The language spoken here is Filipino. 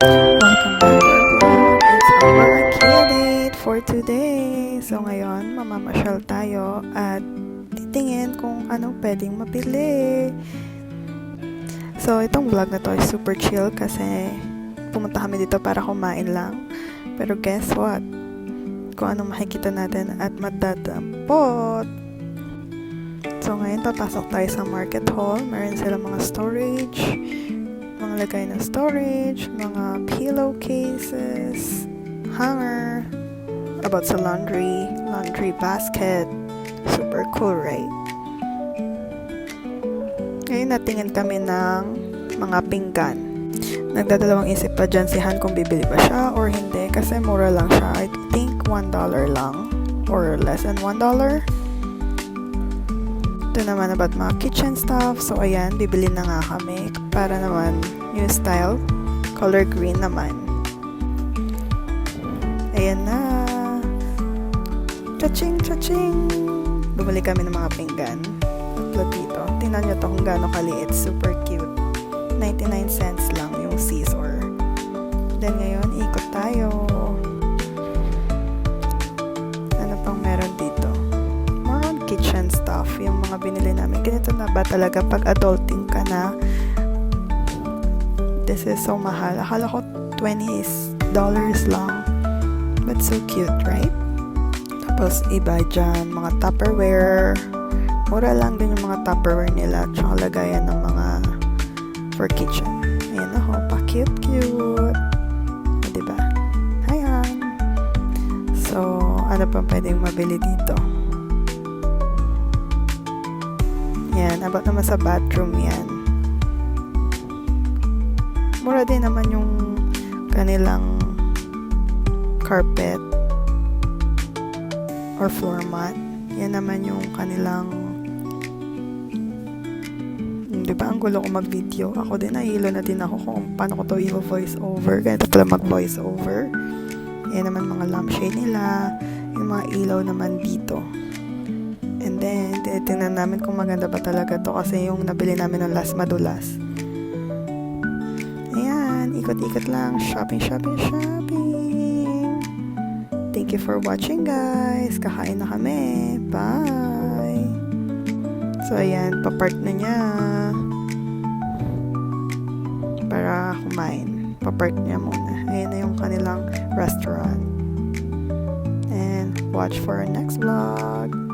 Welcome back to our vlog. It's our IKEA date for today. So ngayon, mamamasyal tayo at titingin kung anong pwedeng mabili. So itong vlog na to is super chill kasi pumunta kami dito para kumain lang. Pero guess what? Kung anong makikita natin at madadampot. So ngayon, papasok tayo sa market hall. Meron sila mga storage, mga lagay na storage, mga pillowcases, hanger, about sa laundry basket. Super cool, right? Ngayon natingin kami ng mga pinggan. Nagdadalawang isip pa dyan si Han kung bibili ba siya or hindi kasi mura lang siya. I think $1 lang or less than $1. Ito naman about mga kitchen stuff. So ayan, bibili na nga kami para naman new style, color green naman. Ayan na. Cha-ching, cha-ching. Bumili kami ng mga pinggan. Tatlo dito. Tingnan nyo to kung gaano kaliit. Super cute. 99 cents lang yung scissor. Then ngayon, ikot tayo. Ano pang meron dito? More on kitchen stuff. Yung mga binili namin. Ganito na ba talaga pag adulting ka na? This is so mahal. Akala ko $20 lang. But so cute, right? Tapos iba dyan, mga Tupperware. Mura lang din yung mga Tupperware nila. Tsaka lagayan ng mga for kitchen. Ayan ako, pa-cute-cute. Diba? Ayan. So, ano pa pwedeng mabili dito? Yan, about naman sa bathroom yan. Mura din naman yung kanilang carpet or floor mat. Yan naman yung kanilang diba, ang gulo ko mag-video. Ako din, nahihilo na din ako kung paano ko to i-voice over. Ganito pala mag-voice over. Yan naman mga lampshade nila. Yung mga ilaw naman dito. And then, tinitingnan namin kung maganda ba talaga to kasi yung nabili namin ng last madulas. Ayan, ikot-ikot lang. Shopping, shopping, shopping. Thank you for watching, guys. Kakain na kami. Bye! So, ayan, papark na niya. Para kumain. Papark niya muna. Ayan na yung kanilang restaurant. And watch for our next vlog.